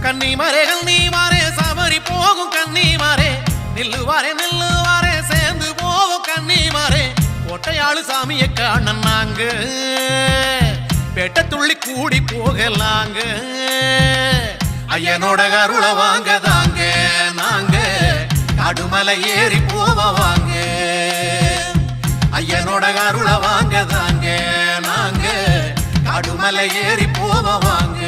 கன்னிமாரே சபரி போகும் கன்னிமாரே நில்லுவாரே சேர்ந்து போவோம் கன்னிமாரே கோட்டையாளு சாமியை காண நாங்க பெட்ட துள்ளி கூடி போகலாங்க ஐயனோட அருள வாங்க தாங்க நாங்க காடுமலை ஏறி போவாங்க ஐயனோட அருள வாங்க தாங்க நாங்க காடுமலை ஏறி போவாங்க